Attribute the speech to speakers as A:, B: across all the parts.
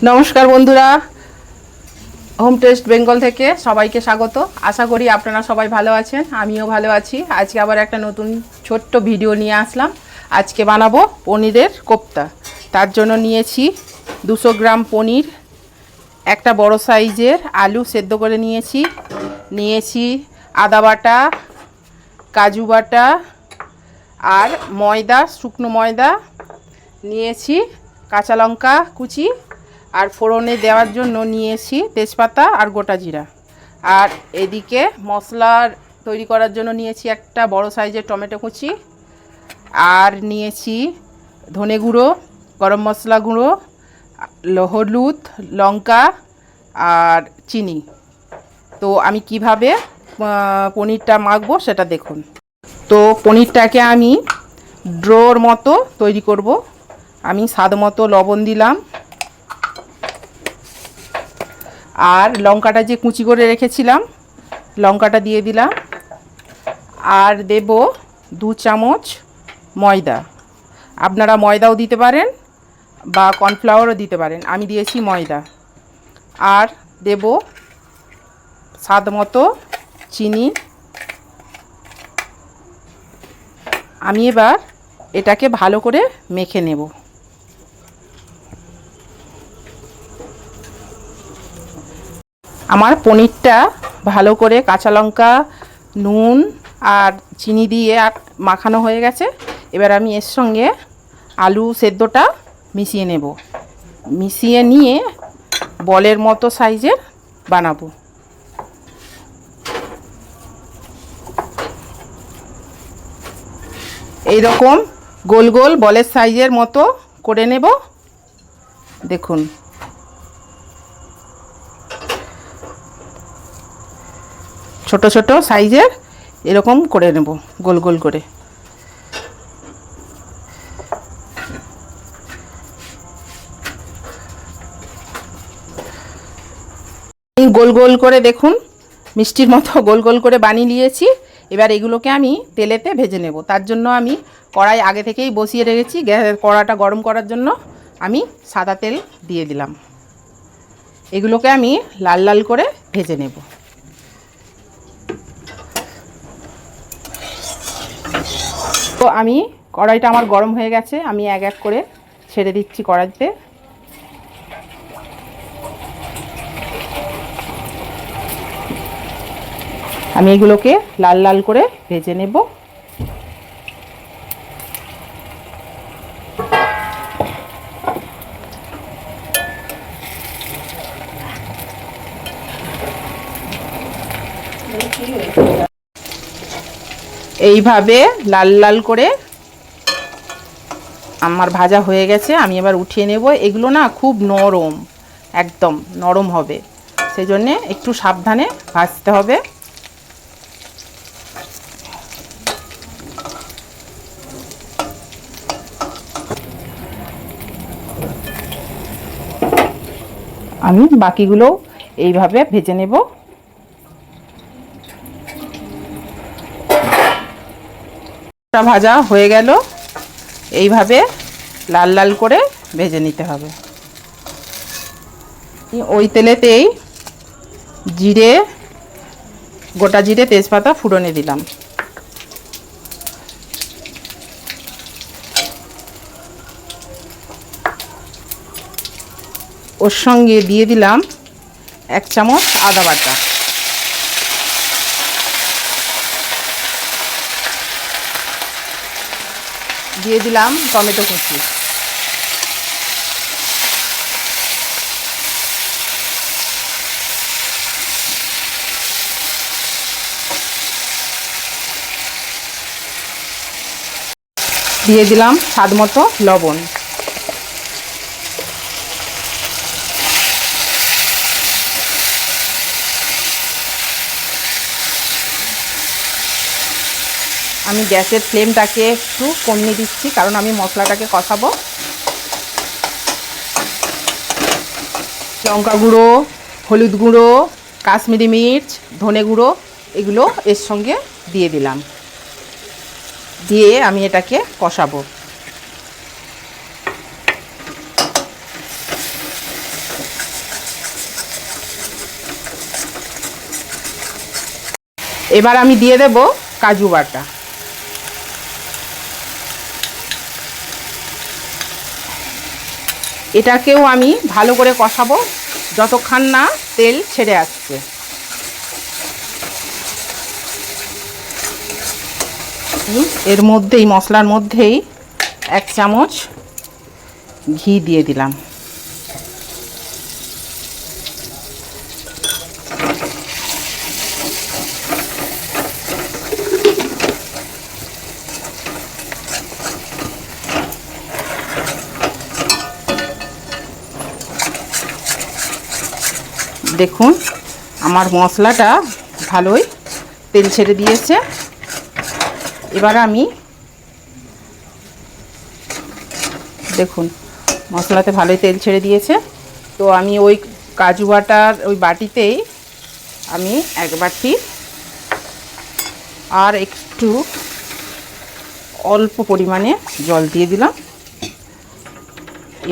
A: नमस्कार बंधुरा home test Bengal থেকে সবাইকে স্বাগত। আশা করি আপনারা সবাই ভালো আছেন, আমিও ভালো আছি। আজকে আবার একটা নতুন ছোট্ট ভিডিও নিয়ে আসলাম। আজকে বানাবো পনিরের কোপ্তা। তার জন্য নিয়েছি 200 গ্রাম পনির, একটা বড় সাইজের আলু সেদ্ধ করে নিয়েছি আদা বাটা, কাজু বাটা আর ময়দা, শুকনো ময়দা নিয়েছি, কাঁচা লঙ্কা কুচি আর ফোড়নে দেওয়ার জন্য নিয়েছি তেজপাতা আর গোটা জিরা। আর এদিকে মশলা তৈরি করার জন্য নিয়েছি একটা বড় সাইজের টমেটো কুচি, আর নিয়েছি ধনে গুঁড়ো, গরম মশলা গুঁড়ো, হলুদ, লঙ্কা আর চিনি। তো আমি কিভাবে পনিরটা মাখবো সেটা দেখুন। তো পনিরটাকে আমি ডোর মতো তৈরি করব। আমি স্বাদ মতো লবণ দিলাম, আর লঙ্কাটা যে কুচি করে রেখেছিলাম লঙ্কাটা দিয়ে দিলাম, আর দেব 2 চামচ ময়দা। আপনারা ময়দাও দিতে পারেন বা কর্নফ্লাওয়ারও দিতে পারেন, আমি দিয়েছি ময়দা। আর দেব স্বাদ মতো চিনি। আমি এবার এটাকে ভালো করে মেখে নেব। আমার পনিরটা ভালো করে কাঁচা লঙ্কা, নুন আর চিনি দিয়ে মাখানো হয়ে গেছে। এবার আমি এর সঙ্গে আলু সেদ্ধটা মিশিয়ে নেব। মিশিয়ে নিয়ে বলের মতো সাইজের বানাবো। এই রকম গোল গোল বলের সাইজের মতো করে নেব। দেখুন, ছোট ছোট সাইজের এরকম করে নেব গোল গোল করে। গোল গোল করে দেখুন, মিষ্টির মতো গোল গোল করে বানিয়ে নিয়েছি। এবার এগুলোকে আমি তেলেতে ভেজে নেব। তার জন্য আমি কড়াই আগে থেকেই বসিয়ে রেখেছি। কড়াটা গরম করার জন্য আমি সাদা তেল দিয়ে দিলাম। এগুলোকে আমি লাল লাল করে ভেজে নেব। তো আমি কড়াইটা আমার গরম হয়ে গেছে, আমি এক এক করে ছেড়ে দিচ্ছি কড়াইতে। আমি এগুলোকে লাল লাল করে ভেজে নেব। এইভাবে লাল লাল করে আমার ভাজা হয়ে গেছে। আমি এবার উঠিয়ে নেব। এগুলো না খুব নরম, একদম নরম হবে, সেই জন্যে একটু সাবধানে ভাজতে হবে। আমি বাকিগুলো এইভাবে ভেজে নেব। ভাজা হয়ে গেল। এইভাবে লাল লাল করে ভেজে নিতে হবে। ওই তেলেতেই জিরে, গোটা জিরে, তেজপাতা ফোড়নে দিলাম। ওর সঙ্গে দিয়ে দিলাম 1 চামচ আদা বাটা। দিয়ে দিলাম টমেটো কুচি। দিয়ে দিলাম স্বাদ মতো লবণ। আমি গ্যাসের ফ্লেমটাকে একটু কমিয়ে দিচ্ছি, কারণ আমি মশলাটাকে কষাবো। লঙ্কা গুঁড়ো, হলুদ গুঁড়ো, কাশ্মীরি মির্চ, ধনে গুঁড়ো এগুলো এর সঙ্গে দিয়ে দিলাম। দিয়ে আমি এটাকে কষাবো। এবার আমি দিয়ে দেব কাজু বাটা। এটাকেও আমি ভালো করে কষাবো যতক্ষণ না তেল ছেড়ে আসছে। এর মধ্যেই, মশলার মধ্যেই 1 চামচ ঘি দিয়ে দিলাম। দেখুন আমার মশলাটা ভালোই তেল ছেড়ে দিয়েছে। এবার আমি দেখুন মশলাতে ভালোই তেল ছেড়ে দিয়েছে, তো আমি ওই কাজু বাটার ওই বাটিতেই আমি 1 বাটি আর একটু অল্প পরিমাণে জল দিয়ে দিলাম।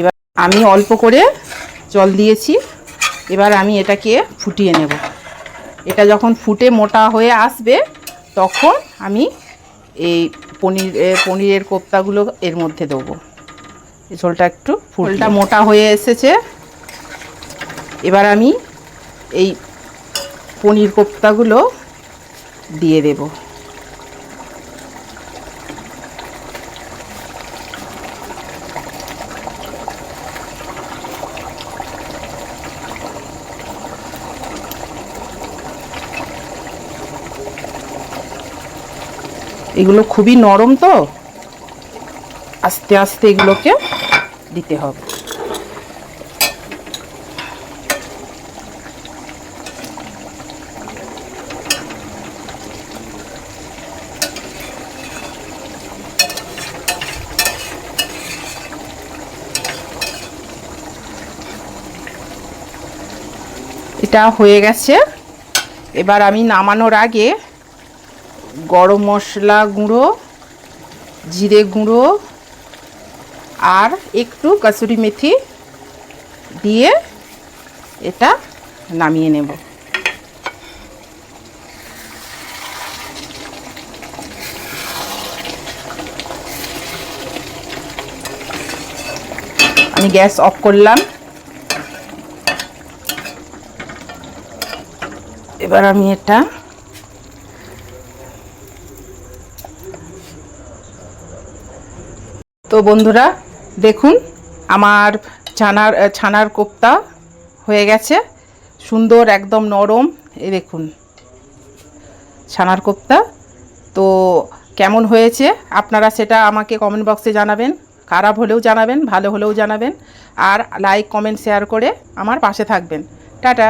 A: এবার আমি অল্প করে জল দিয়েছি। এবার আমি এটাকে ফুটিয়ে নেব। এটা যখন ফুটে মোটা হয়ে আসবে তখন আমি এই পনিরের কোপ্তাগুলো এর মধ্যে দেবো। এই ঝোলটা একটু ফুলটা মোটা হয়ে এসেছে। এবার আমি এই পনির কোপ্তাগুলো দিয়ে দেব। এগুলো খুবই নরম, তো আস্তে আস্তে এগুলোকে দিতে হবে। এটা হয়ে গেছে। এবার আমি নামানোর আগে গরম মশলা গুঁড়ো, জিরে গুঁড়ো আর একটু কসুরি মেথি দিয়ে এটা নামিয়ে নেব। আমি গ্যাস অফ করলাম। এবার আমি এটা তো বন্ধুরা দেখুন আমার ছানার কোপ্তা হয়ে গেছে, সুন্দর একদম নরম। এই দেখুন ছানার কোপ্তা। তো কেমন হয়েছে আপনারা সেটা আমাকে কমেন্ট বক্সে জানাবেন। খারাপ হলেও জানাবেন, ভালো হলেও জানাবেন। আর লাইক, কমেন্ট, শেয়ার করে আমার পাশে থাকবেন। টাটা।